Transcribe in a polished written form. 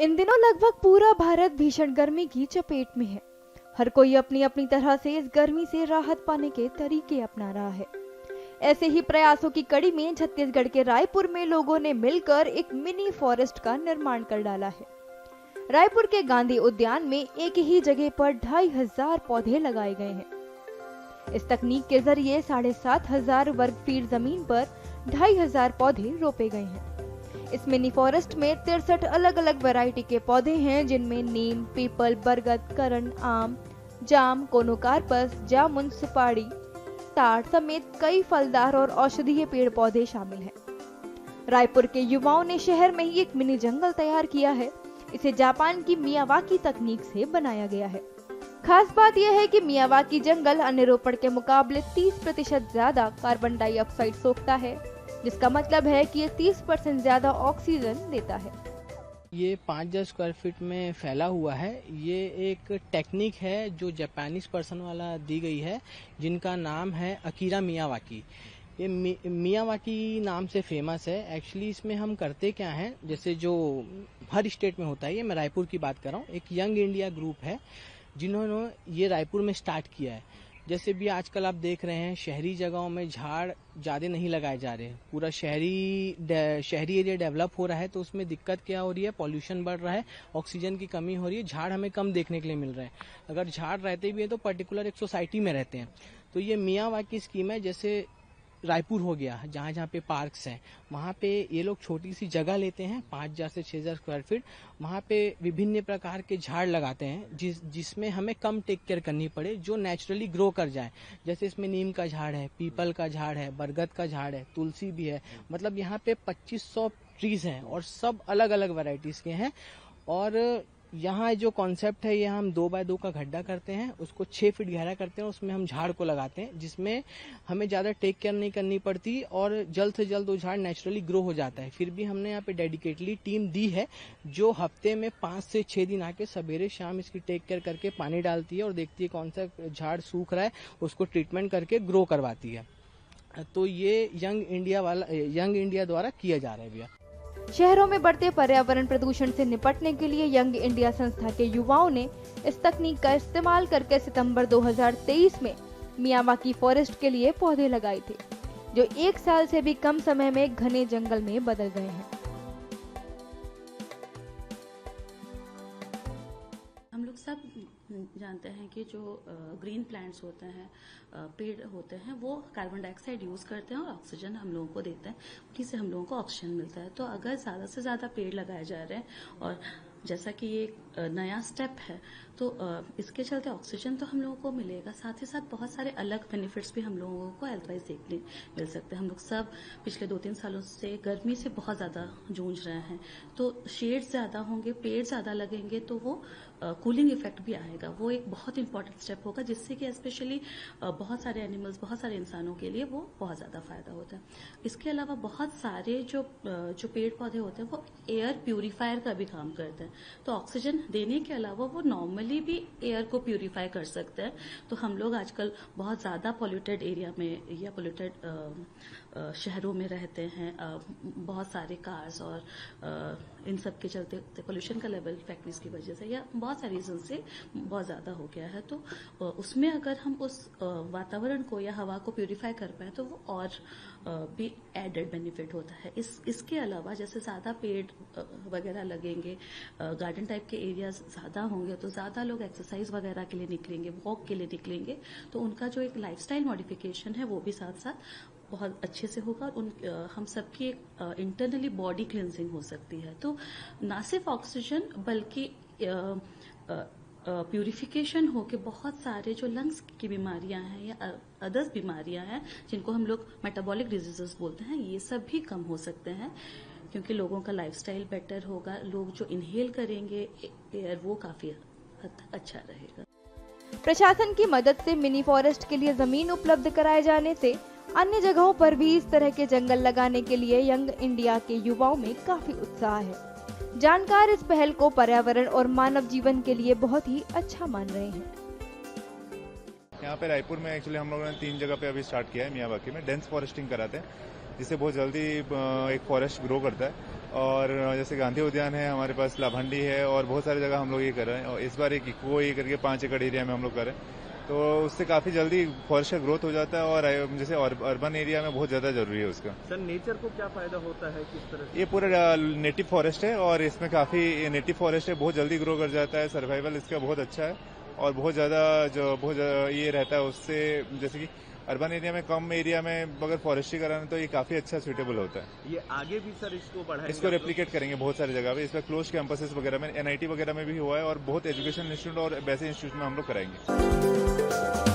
इन दिनों लगभग पूरा भारत भीषण गर्मी की चपेट में है। हर कोई अपनी अपनी तरह से इस गर्मी से राहत पाने के तरीके अपना रहा है। ऐसे ही प्रयासों की कड़ी में छत्तीसगढ़ के रायपुर में लोगों ने मिलकर एक मिनी फॉरेस्ट का निर्माण कर डाला है। रायपुर के गांधी उद्यान में एक ही जगह पर 2500 पौधे लगाए गए हैं। इस तकनीक के जरिए 7500 वर्ग फीट जमीन पर 2500 पौधे रोपे गए हैं। इस मिनी फॉरेस्ट में 63 अलग अलग वैरायटी के पौधे हैं, जिनमें नीम, पीपल, बरगद, करण, आम, जाम, कोनोकार्पस, जामुन, सुपारी, ताड़ समेत कई फलदार और औषधीय पेड़ पौधे शामिल हैं। रायपुर के युवाओं ने शहर में ही एक मिनी जंगल तैयार किया है। इसे जापान की मियावाकी तकनीक से बनाया गया है। खास बात यह है कि मियावाकी जंगल अन्य रोपड़ के मुकाबले 30% ज्यादा कार्बन डाइऑक्साइड सोखता है, जिसका मतलब है कि ये 30% ज्यादा ऑक्सीजन देता है। ये 5000 स्क्वायर फीट में फैला हुआ है। ये एक टेक्निक है जो जापानीज पर्सन वाला दी गई है, जिनका नाम है अकीरा मियावाकी। ये मियावाकी नाम से फेमस है। एक्चुअली इसमें हम करते क्या हैं, जैसे जो हर स्टेट में होता है, ये मैं रायपुर की बात कर रहा हूँ। एक यंग इंडिया ग्रुप है जिन्होंने ये रायपुर में स्टार्ट किया है। जैसे भी आजकल आप देख रहे हैं, शहरी जगहों में झाड़ ज़्यादा नहीं लगाए जा रहे हैं। पूरा शहरी एरिया डेवलप हो रहा है, तो उसमें दिक्कत क्या हो रही है, पॉल्यूशन बढ़ रहा है, ऑक्सीजन की कमी हो रही है, झाड़ हमें कम देखने के लिए मिल रहे हैं। अगर झाड़ रहते भी है तो पर्टिकुलर एक सोसाइटी में रहते हैं। तो ये मियावाकी स्कीम है। जैसे रायपुर हो गया, जहाँ जहाँ पे पार्क्स हैं, वहाँ पे ये लोग छोटी सी जगह लेते हैं, 5000 से 6000 स्क्वायर फीट। वहाँ पे विभिन्न प्रकार के झाड़ लगाते हैं, जिसमें हमें कम टेक केयर करनी पड़े, जो नेचुरली ग्रो कर जाए। जैसे इसमें नीम का झाड़ है, पीपल का झाड़ है, बरगद का झाड़ है, तुलसी भी है। मतलब यहाँ पे 2500 ट्रीज हैं और सब अलग अलग वैरायटीज के हैं। और यहाँ जो कॉन्सेप्ट है, ये हम 2x2 का गड्ढा करते हैं, उसको 6 फीट गहरा करते हैं, उसमें हम झाड़ को लगाते हैं, जिसमें हमें ज़्यादा टेक केयर नहीं करनी पड़ती और जल्द से जल्द वो झाड़ नेचुरली ग्रो हो जाता है। फिर भी हमने यहाँ पे डेडिकेटली टीम दी है, जो हफ्ते में 5 से 6 दिन आके सवेरे शाम इसकी टेक केयर करके पानी डालती है और देखती है कौन सा झाड़ सूख रहा है, उसको ट्रीटमेंट करके ग्रो करवाती है। तो ये यंग इंडिया द्वारा किया जा रहा है भैया। शहरों में बढ़ते पर्यावरण प्रदूषण से निपटने के लिए यंग इंडिया संस्था के युवाओं ने इस तकनीक का इस्तेमाल करके सितंबर 2023 में मियावाकी फॉरेस्ट के लिए पौधे लगाए थे, जो 1 साल से भी कम समय में घने जंगल में बदल गए हैं। हम लोग सब जानते हैं कि जो ग्रीन प्लांट्स होते हैं, पेड़ होते हैं, वो कार्बन डाइऑक्साइड यूज करते हैं और ऑक्सीजन हम लोगों को देते हैं, जिससे हम लोगों को ऑक्सीजन मिलता है। तो अगर ज्यादा से ज्यादा पेड़ लगाए जा रहे हैं, और जैसा कि ये नया स्टेप है, तो इसके चलते ऑक्सीजन तो हम लोगों को मिलेगा, साथ ही साथ बहुत सारे अलग बेनिफिट्स भी हम लोगों को हेल्थ वाइज देखने मिल सकते हैं। हम लोग सब पिछले 2-3 सालों से गर्मी से बहुत ज्यादा जूझ रहे हैं, तो शेड ज्यादा होंगे, पेड़ ज्यादा लगेंगे, तो वो कूलिंग इफेक्ट भी आएगा। वो एक बहुत इंपॉर्टेंट स्टेप होगा, जिससे कि स्पेशली बहुत सारे एनिमल्स, बहुत सारे इंसानों के लिए वो बहुत ज्यादा फायदा होता है। इसके अलावा बहुत सारे जो पेड़ पौधे होते हैं, वो एयर प्यूरिफायर का भी काम करते हैं। तो ऑक्सीजन देने के अलावा वो नॉर्मली भी एयर को प्यूरिफाई कर सकते हैं। तो हम लोग आजकल बहुत ज्यादा पॉल्यूटेड एरिया में या पॉल्यूटेड शहरों में रहते हैं, बहुत सारे कार्स और इन सब के चलते पोल्यूशन का लेवल फैक्ट्रीज की वजह से या बहुत सारे रीजन से बहुत ज्यादा हो गया है। तो उसमें अगर हम उस वातावरण को या हवा को प्यूरिफाई कर पाए, तो वो और भी एडेड बेनिफिट होता है। इसके अलावा जैसे ज्यादा पेड़ वगैरह लगेंगे, गार्डन टाइप के एरियाज ज्यादा होंगे, तो ज्यादा लोग एक्सरसाइज वगैरह के लिए निकलेंगे, वॉक के लिए निकलेंगे, तो उनका जो एक लाइफस्टाइल मॉडिफिकेशन है, वो भी साथ साथ बहुत अच्छे से होगा और हम सबकी एक इंटरनली बॉडी क्लिनजिंग हो सकती है। तो ना सिर्फ ऑक्सीजन, बल्कि प्यूरिफिकेशन होके बहुत सारे जो लंग्स की बीमारियां हैं या अदर्स बीमारियां हैं, जिनको हम लोग मेटाबॉलिक डिजीजेस बोलते हैं, ये सब भी कम हो सकते हैं, क्योंकि लोगों का लाइफस्टाइल बेटर होगा। लोग जो इनहेल करेंगे एयर, वो काफी हद तक अच्छा रहेगा। प्रशासन की मदद से मिनी फॉरेस्ट के लिए जमीन उपलब्ध कराए जाने से अन्य जगहों पर भी इस तरह के जंगल लगाने के लिए यंग इंडिया के युवाओं में काफी उत्साह है। जानकार इस पहल को पर्यावरण और मानव जीवन के लिए बहुत ही अच्छा मान रहे हैं। यहाँ पे रायपुर में एक्चुअली हम लोगों ने 3 जगह पे अभी स्टार्ट किया है। मियावाकी में डेंस फॉरेस्टिंग कराते हैं, जिससे बहुत जल्दी एक फॉरेस्ट ग्रो करता है। और जैसे गांधी उद्यान है, हमारे पास लाभांडी है और बहुत सारी जगह हम लोग ये कर रहे हैं। और इस बार एक इको ये करके 5 एकड़ एरिया में हम लोग कर रहे हैं, तो उससे काफी जल्दी फॉरेस्ट का ग्रोथ हो जाता है। और जैसे अर्बन एरिया में बहुत ज्यादा जरूरी है उसका। सर नेचर को क्या फायदा होता है, किस तरह से? ये पूरा नेटिव फॉरेस्ट है और इसमें काफी नेटिव फॉरेस्ट है, बहुत जल्दी ग्रो कर जाता है। सर्वाइवल इसका बहुत अच्छा है और बहुत ज्यादा ये रहता है उससे। जैसे कि अर्बन एरिया में कम एरिया में अगर फॉरेस्ट्री कराना तो ये काफी अच्छा सुटेबल होता है। ये आगे भी सर इसको बढ़ाएंगे? इसको रेप्लिकेट करेंगे बहुत सारी जगह पे। इसमें क्लोज कैंपसेस वगैरह में, NIT वगैरह में भी हुआ है और बहुत एजुकेशन इंस्टीट्यूट और वैसे इंस्टीट्यूट में हम लोग कराएंगे।